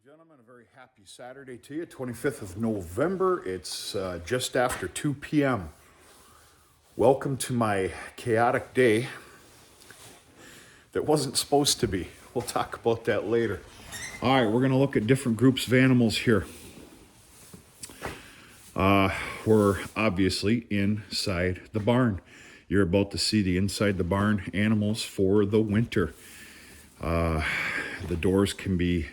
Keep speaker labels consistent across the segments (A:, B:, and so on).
A: Gentlemen, a very happy Saturday to you, 25th of November. It's just after 2 p.m. Welcome to my chaotic day that wasn't supposed to be. We'll talk about that later. All right, we're going to look at different groups of animals here. We're obviously inside the barn. You're about to see the inside the barn animals for the winter. The doors can be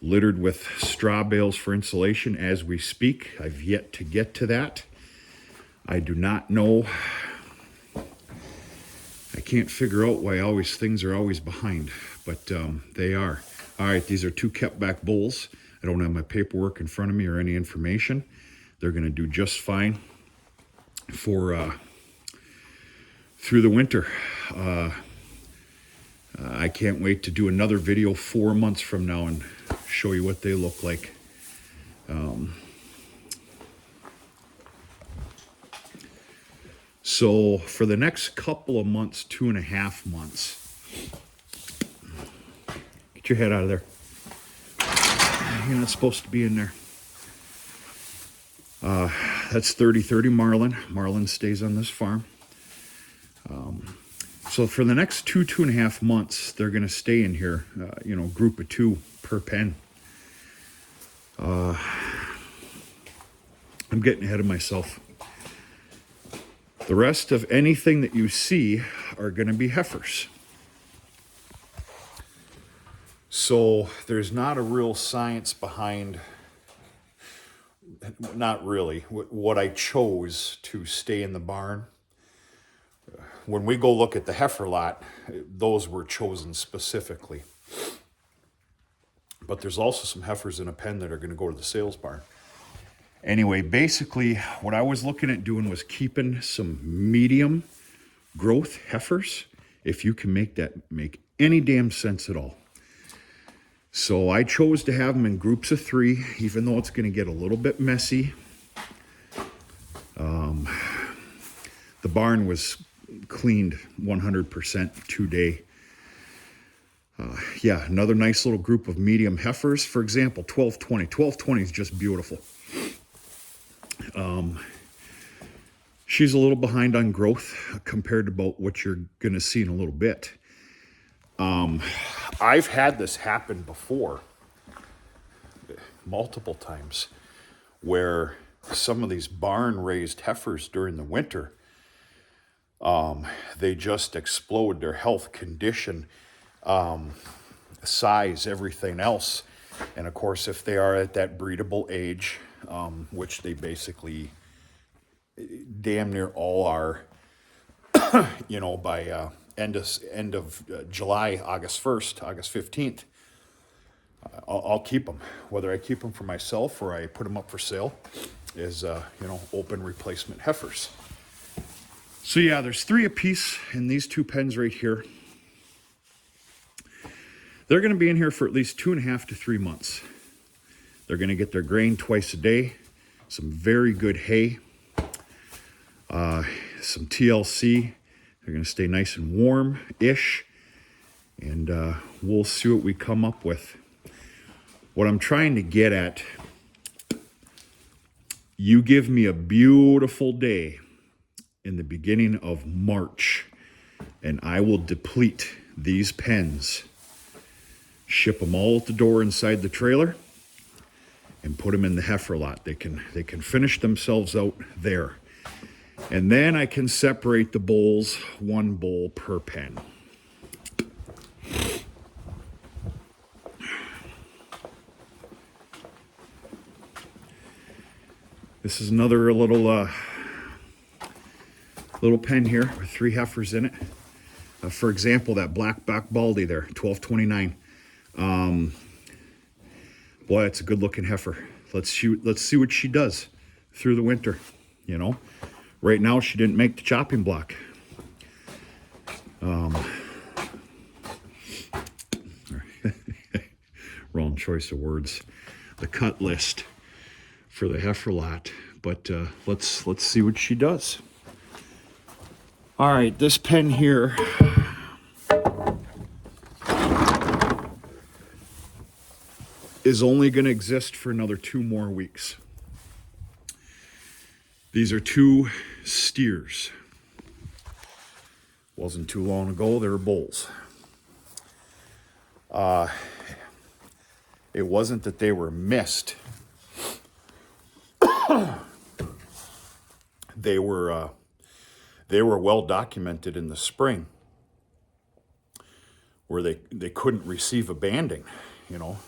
A: littered with straw bales for insulation as we speak. I've yet to get to that. I do not know. I can't figure out why things are always behind, but they are. All right, these are two kept back bulls. I don't have my paperwork in front of me or any information. They're going to do just fine for through the winter. I can't wait to do another video 4 months from now and show you what they look like. So for the next couple of months, 2.5 months, get your head out of there. You're not supposed to be in there. That's 30-30 Marlin. Marlin stays on this farm. So for the next 2.5 months, they're going to stay in here, group of 2 per pen. I'm getting ahead of myself. The rest of anything that you see are going to be heifers. So there's not a real science behind, not really, what I chose to stay in the barn. When we go look at the heifer lot, those were chosen specifically. But there's also some heifers in a pen that are going to go to the sales barn. Anyway, basically, what I was looking at doing was keeping some medium growth heifers, if you can make that make any damn sense at all. So I chose to have them in groups of 3, even though it's going to get a little bit messy. The barn was cleaned 100% today. Another nice little group of medium heifers. For example, 1220. 1220 is just beautiful. She's a little behind on growth compared to about what you're going to see in a little bit. I've had this happen before, multiple times, where some of these barn-raised heifers during the winter, they just explode. Their health condition, size, everything else. And of course, if they are at that breedable age, which they basically damn near all are, by end of July, August 1st, August 15th, I'll keep them. Whether I keep them for myself or I put them up for sale is, open replacement heifers. So yeah, there's 3 apiece in these 2 pens right here. They're going to be in here for at least 2.5 to 3 months. They're going to get their grain twice a day, some very good hay, some TLC. They're going to stay nice and warm-ish, and we'll see what we come up with. What I'm trying to get at, you give me a beautiful day in the beginning of March, and I will deplete these pens, ship them all at the door inside the trailer, and put them in the heifer lot. They can finish themselves out there. And then I can separate the bulls, 1 bull per pen. This is another little pen here with 3 heifers in it. For example, that black back baldy there, 1229. Boy, it's a good looking heifer. Let's see what she does through the winter. Right now she didn't make the chopping block. Wrong choice of words. The cut list for the heifer lot, but let's see what she does. All right, this pen here, is only going to exist for another 2 more weeks. These are 2 steers. Wasn't too long ago, they were bulls. It wasn't that they were missed. They were well documented in the spring, where they couldn't receive a banding. You know,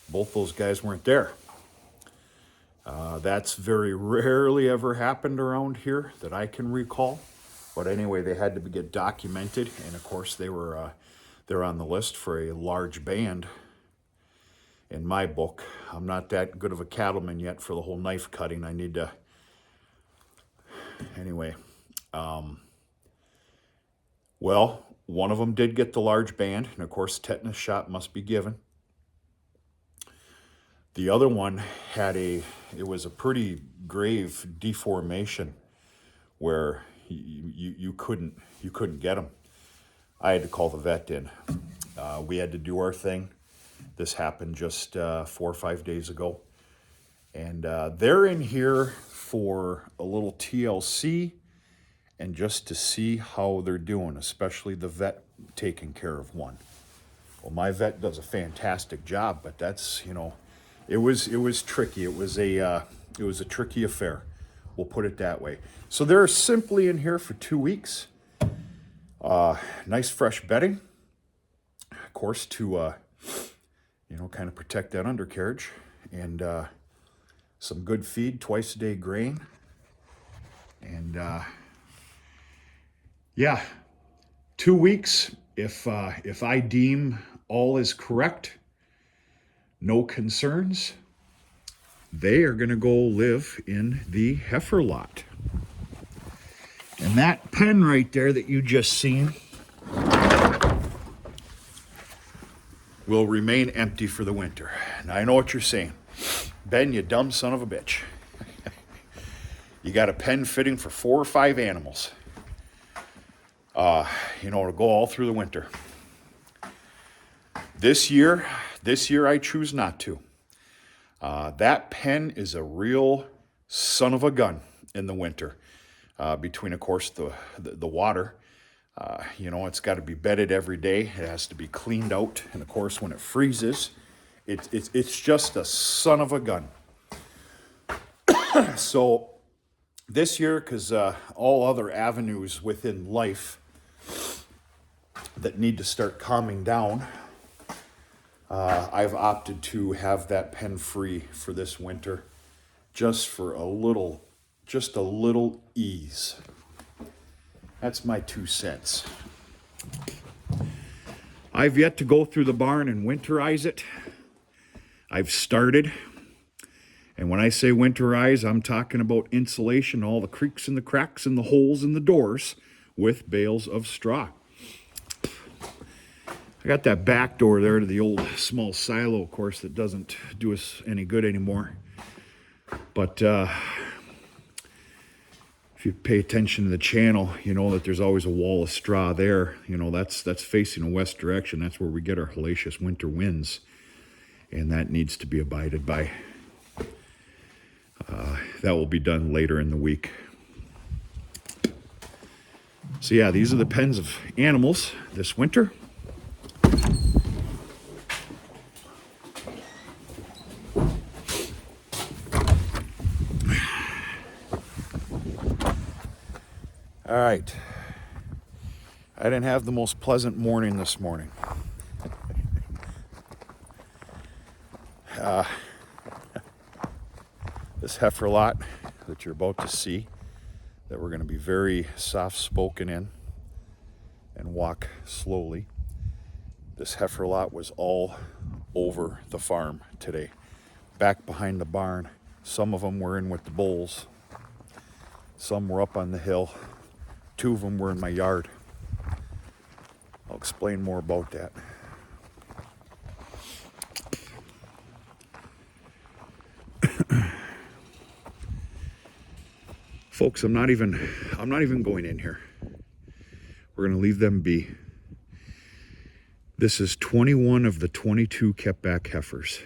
A: both those guys weren't there. That's very rarely ever happened around here that I can recall. But anyway, they had to get documented, and of course they're on the list for a large band. In my book, I'm not that good of a cattleman yet for the whole knife cutting. I need to. Anyway, well, one of them did get the large band, and of course, tetanus shot must be given. The other one had it was a pretty grave deformation where you couldn't get him. I had to call the vet in. We had to do our thing. This happened just 4 or 5 days ago. And they're in here for a little TLC and just to see how they're doing, especially the vet taking care of one. Well, my vet does a fantastic job, but that's, you know, it was tricky. It was a tricky affair. We'll put it that way. So they're simply in here for 2 weeks. Nice fresh bedding, of course, to kind of protect that undercarriage, and some good feed, twice a day grain, and yeah, 2 weeks. If I deem all is correct, no concerns, they are going to go live in the heifer lot. And that pen right there that you just seen will remain empty for the winter. And I know what you're saying. Ben, you dumb son of a bitch. You got a pen fitting for 4 or 5 animals. To go all through the winter. This year I choose not to. That pen is a real son of a gun in the winter. Between, of course, the water. It's got to be bedded every day. It has to be cleaned out. And, of course, when it freezes, it's just a son of a gun. So this year, because all other avenues within life that need to start calming down, I've opted to have that pen free for this winter, just for a little ease. That's my 2 cents. I've yet to go through the barn and winterize it. I've started. And when I say winterize, I'm talking about insulation, all the creaks and the cracks and the holes in the doors with bales of straw. I got that back door there to the old small silo, of course, that doesn't do us any good anymore. But if you pay attention to the channel, you know that there's always a wall of straw there. That's facing a west direction. That's where we get our hellacious winter winds. And that needs to be abided by. That will be done later in the week. So yeah, these are the pens of animals this winter. All right. I didn't have the most pleasant morning this morning. This heifer lot that you're about to see, that we're going to be very soft-spoken in and walk slowly. This heifer lot was all over the farm today. Back behind the barn. Some of them were in with the bulls. Some were up on the hill. 2 of them were in my yard. I'll explain more about that. Folks, I'm not even going in here. We're going to leave them be. This is 21 of the 22 kept back heifers.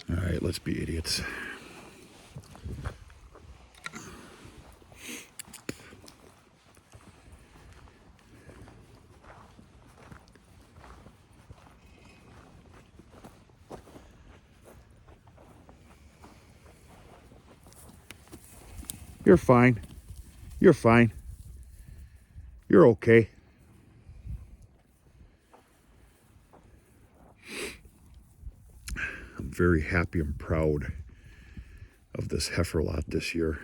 A: All right, let's be idiots. You're fine. You're fine. You're okay. I'm very happy and proud of this heifer lot this year.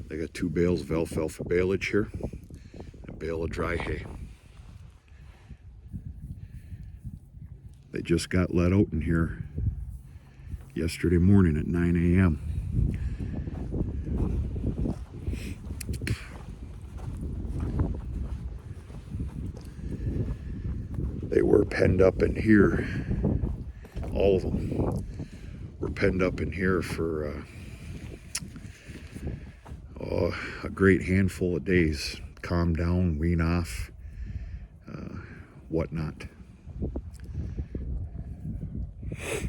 A: They got 2 bales of alfalfa baleage here, a bale of dry hay. They just got let out in here yesterday morning at 9 a.m. They were penned up in here. All of them were penned up in here for a great handful of days. Calm down, wean off, whatnot. There's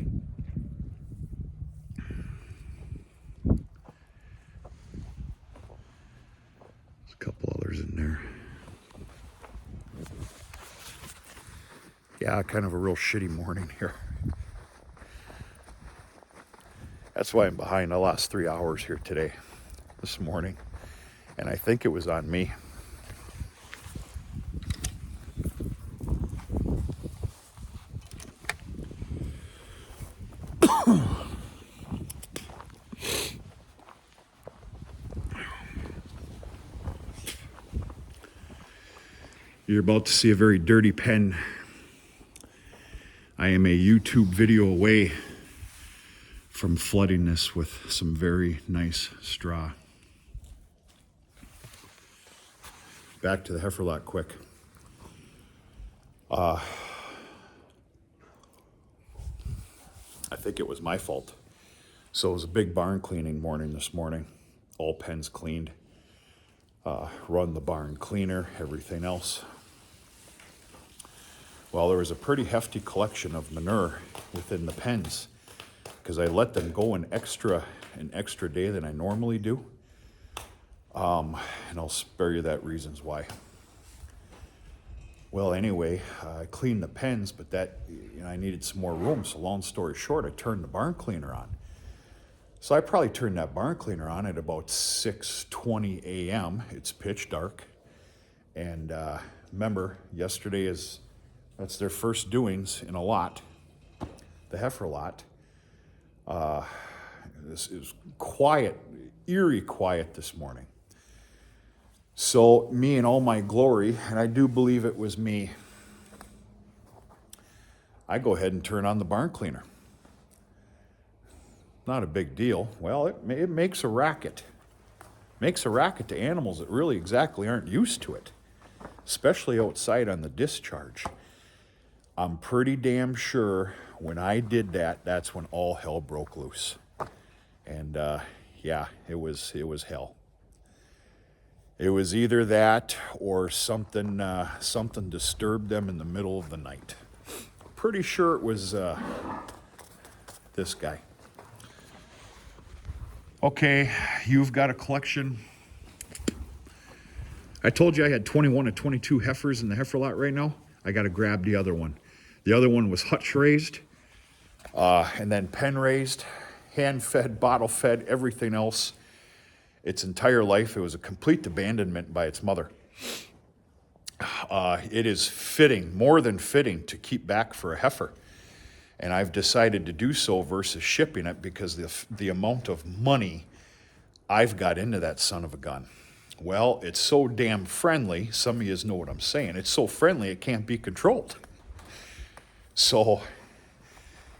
A: a couple others in there. Yeah, kind of a real shitty morning here. That's why I'm behind. I lost 3 hours here today, this morning. And I think it was on me. You're about to see a very dirty pen. I am a YouTube video away from flooding this with some very nice straw. Back to the heifer lot quick. I think it was my fault. So it was a big barn cleaning morning this morning. All pens cleaned. Run the barn cleaner, everything else. Well, there was a pretty hefty collection of manure within the pens because I let them go an extra day than I normally do. And I'll spare you that reasons why. Well, anyway, I cleaned the pens, but I needed some more room. So long story short, I turned the barn cleaner on. So I probably turned that barn cleaner on at about 6:20 a.m. It's pitch dark. And remember, yesterday that's their first doings in a lot, the heifer lot. This is quiet, eerie quiet this morning. So me in all my glory, and I do believe it was me, I go ahead and turn on the barn cleaner. Not a big deal. Well, it makes a racket. Makes a racket to animals that really exactly aren't used to it, especially outside on the discharge. I'm pretty damn sure when I did that, that's when all hell broke loose. And yeah, it was hell. It was either that or something disturbed them in the middle of the night. Pretty sure it was this guy. Okay, you've got a collection. I told you I had 21 to 22 heifers in the heifer lot right now. I got to grab the other one. The other one was hutch raised, and then pen raised, hand fed, bottle fed, everything else. Its entire life, it was a complete abandonment by its mother. It is fitting, more than fitting, to keep back for a heifer. And I've decided to do so versus shipping it because the amount of money I've got into that son of a gun. Well, it's so damn friendly. Some of you know what I'm saying. It's so friendly it can't be controlled. So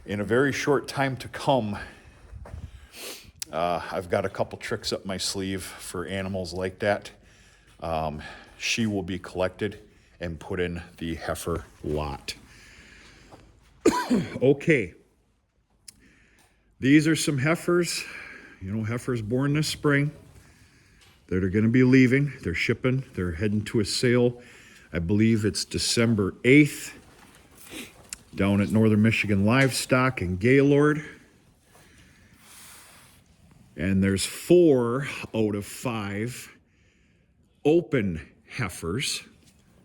A: in a very short time to come, I've got a couple tricks up my sleeve for animals like that. She will be collected and put in the heifer lot. Okay. These are some heifers. Heifers born this spring that are going to be leaving. They're shipping. They're heading to a sale. I believe it's December 8th. down at Northern Michigan Livestock in Gaylord. And there's 4 out of 5 open heifers.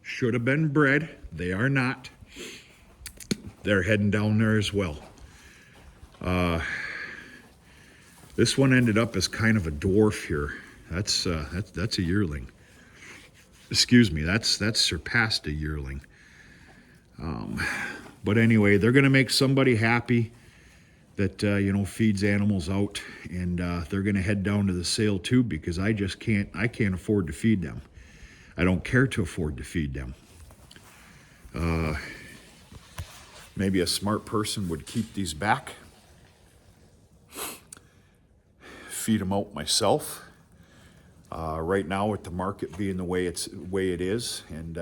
A: Should have been bred. They are not. They're heading down there as well. This one ended up as kind of a dwarf here. That's a yearling. Excuse me, that's surpassed a yearling. But anyway, they're gonna make somebody happy that feeds animals out, and they're gonna head down to the sale too, because I can't afford to feed them. I don't care to afford to feed them. Maybe a smart person would keep these back, feed them out myself. Right now, with the market being the way it is, and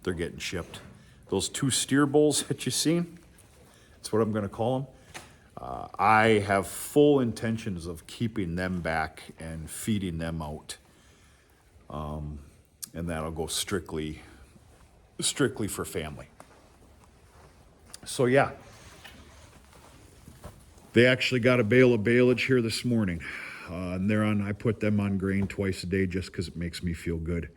A: they're getting shipped. Those 2 steer bulls that you seen, that's what I'm going to call them. I have full intentions of keeping them back and feeding them out, and that'll go strictly for family. So yeah. They actually got a bale of baleage here this morning. And I put them on grain twice a day just because it makes me feel good.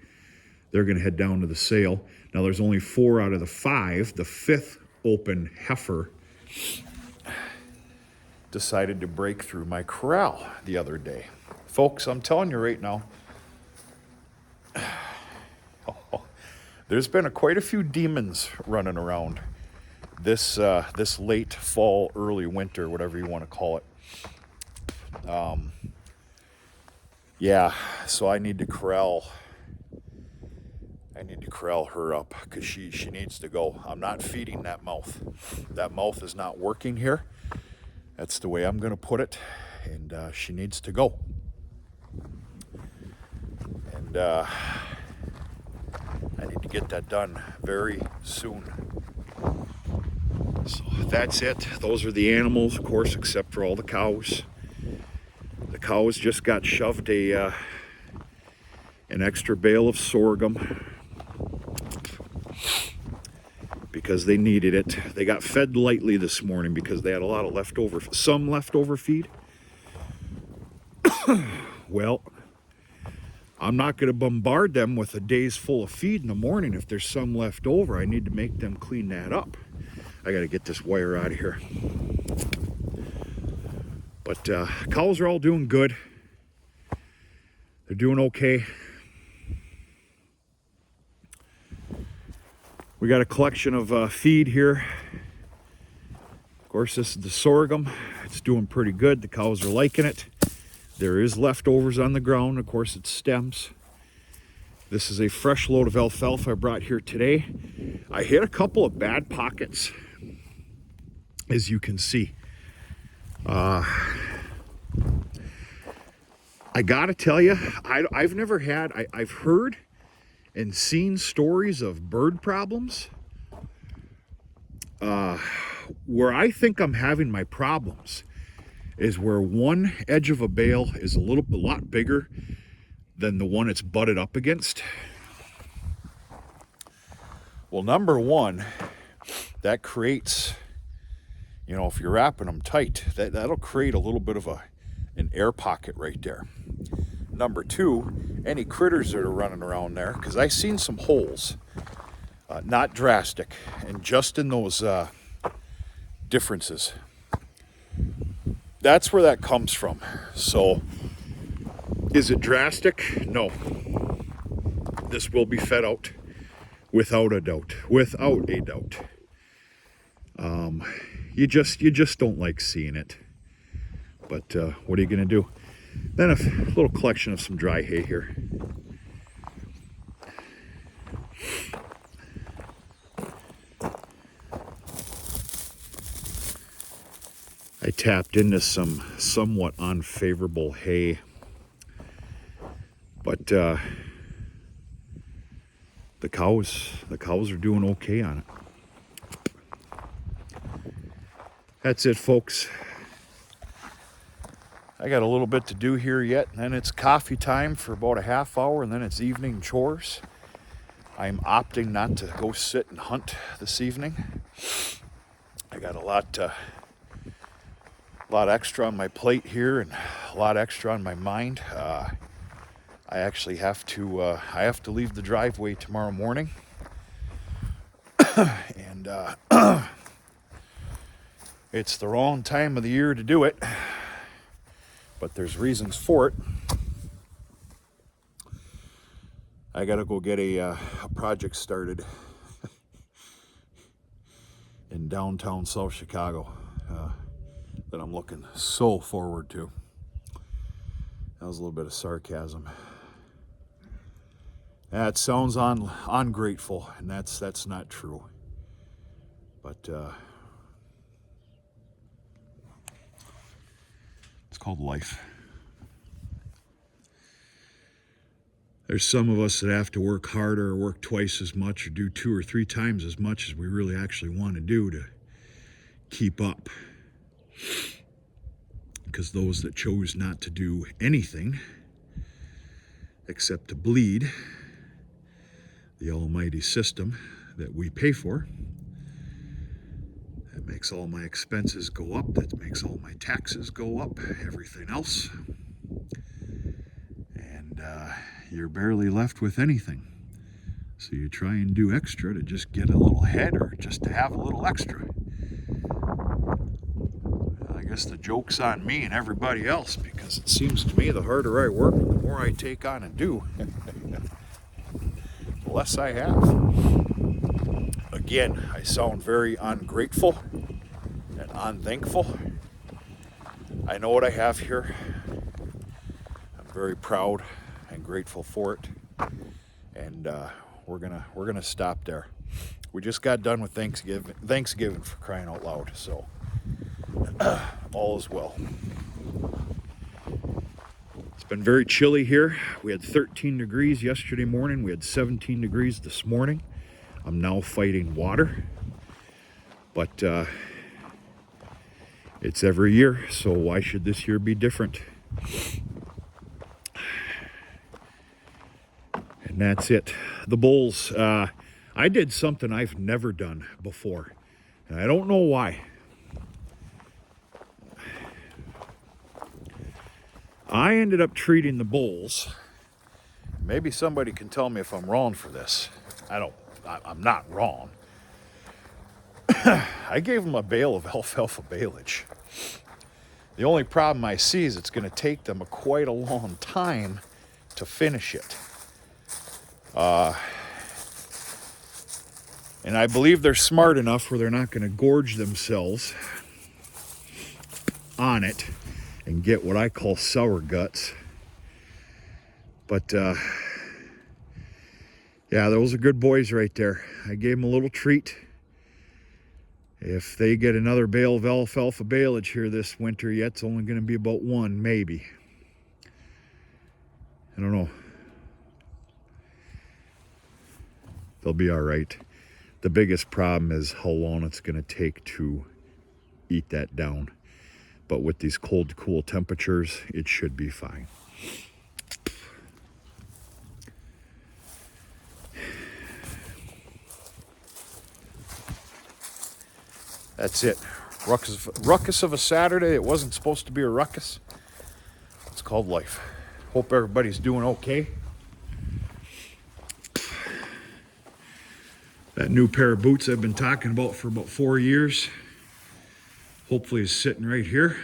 A: They're going to head down to the sale. Now there's only 4 out of the 5. The 5th open heifer decided to break through my corral the other day. Folks, I'm telling you right now, there's been quite a few demons running around this late fall, early winter, whatever you want to call it. Yeah, so I need to corral her up, because she needs to go. I'm not feeding that mouth. That mouth is not working here. That's the way I'm going to put it, and she needs to go. And I need to get that done very soon. So that's it. Those are the animals, of course, except for all the cows. The cows just got shoved an extra bale of sorghum because they needed it. They got fed lightly this morning because they had a lot of leftover feed. Well, I'm not going to bombard them with a day's full of feed in the morning if there's some left over. I need to make them clean that up. I got to get this wire out of here. But cows are all doing good. They're doing okay. We got a collection of feed here. Of course, this is the sorghum. It's doing pretty good. The cows are liking it. There is leftovers on the ground. Of course, it's stems. This is a fresh load of alfalfa I brought here today. I hit a couple of bad pockets, as you can see. I gotta tell you, I've never had, I've heard and seen stories of bird problems. Where I think I'm having my problems is where one edge of a bale is a lot bigger than the one it's butted up against. Well, number one, that creates, if you're wrapping them tight, that'll create a little bit of an air pocket right there. Number two, any critters that are running around there, because I've seen some holes, not drastic, and just in those differences. That's where that comes from. So, is it drastic? No. This will be fed out without a doubt. Without a doubt. You just don't like seeing it. But what are you gonna do? Then a little collection of some dry hay here. I tapped into some somewhat unfavorable hay, but the cows are doing okay on it. That's it, folks. I got a little bit to do here yet, and then it's coffee time for about a half hour, and then it's evening chores. I'm opting not to go sit and hunt this evening. I got a lot extra on my plate here and a lot extra on my mind. I actually have to leave the driveway tomorrow morning, and it's the wrong time of the year to do it, but there's reasons for it. I gotta go get a project started in downtown South Chicago that I'm looking so forward to. That was a little bit of sarcasm. That sounds ungrateful, and that's not true. But it's called life. There's some of us that have to work harder or work twice as much or do 2 or 3 times as much as we really actually want to do to keep up. Because those that chose not to do anything except to bleed the almighty system that we pay for, that makes all my expenses go up, that makes all my taxes go up, everything else. And you're barely left with anything. So you try and do extra to just get a little ahead or just to have a little extra. I guess the joke's on me and everybody else, because it seems to me the harder I work, the more I take on and do, the less I have. Again, I sound very ungrateful and unthankful. I know what I have here. I'm very proud and grateful for it, and we're gonna stop there. We just got done with Thanksgiving for crying out loud, so all is well. It's been very chilly here. We had 13 degrees yesterday morning. We had 17 degrees this morning. I'm now fighting water, but it's every year, so why should this year be different? And that's it. The bulls. I did something I've never done before, and I don't know why. I ended up treating the bulls. Maybe somebody can tell me if I'm wrong for this. I'm not wrong. I gave them a bale of alfalfa baleage. The only problem I see is it's going to take them quite a long time to finish it. And I believe they're smart enough where they're not going to gorge themselves on it and get what I call sour guts. But yeah, those are good boys right there. I gave them a little treat. If they get another bale of alfalfa baleage here this winter, yet it's only going to be about 1, maybe. I don't know. They'll be all right. The biggest problem is how long it's going to take to eat that down. But with these cold, cool temperatures, it should be fine. That's it. Ruckus of a Saturday. It wasn't supposed to be a ruckus. It's called life. Hope everybody's doing okay. That new pair of boots I've been talking about for about 4 years, hopefully is sitting right here.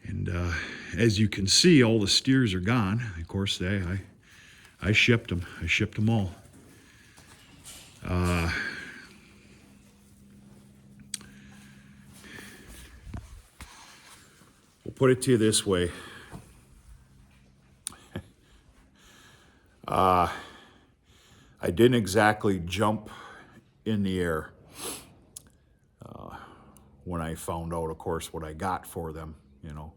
A: And as you can see, all the steers are gone. Of course, I shipped them. I shipped them all. We'll put it to you this way. I didn't exactly jump in the air when I found out, of course, what I got for them. You know,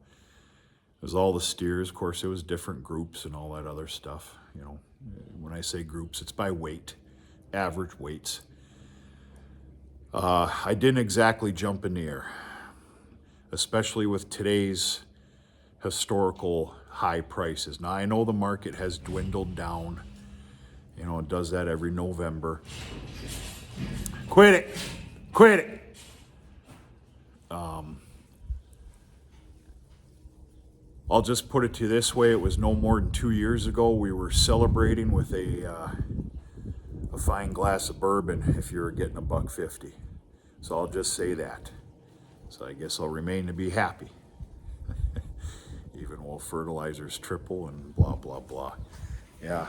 A: it was all the steers. Of course, it was different groups and all that other stuff. You know, when I say groups, it's by weight, average weights. I didn't exactly jump in the air, especially with today's historical high prices. Now, I know the market has dwindled down You know, it does that every November. Quit it. Quit it. I'll just put it to you this way. It was no more than 2 years ago. We were celebrating with a fine glass of bourbon if you were getting $1.50. So I'll just say that. So I guess I'll remain to be happy. Even while fertilizers triple and blah, blah, blah. Yeah.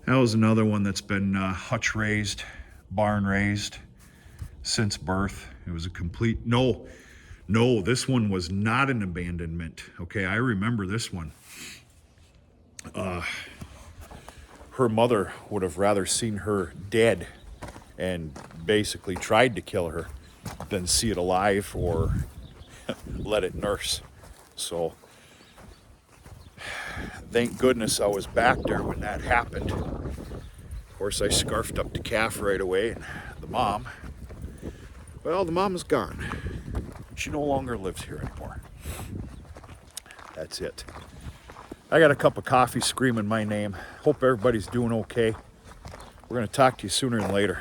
A: That was another one that's been hutch raised, barn raised since birth. It was a complete, no, this one was not an abandonment. Okay, I remember this one. Her mother would have rather seen her dead and basically tried to kill her than see it alive or let it nurse. So thank goodness I was back there when that happened. Of course, I scarfed up the calf right away, and the mom, well, the mom is gone. She no longer lives here anymore. That's it. I got a cup of coffee screaming my name. Hope everybody's doing okay. We're going to talk to you sooner than later.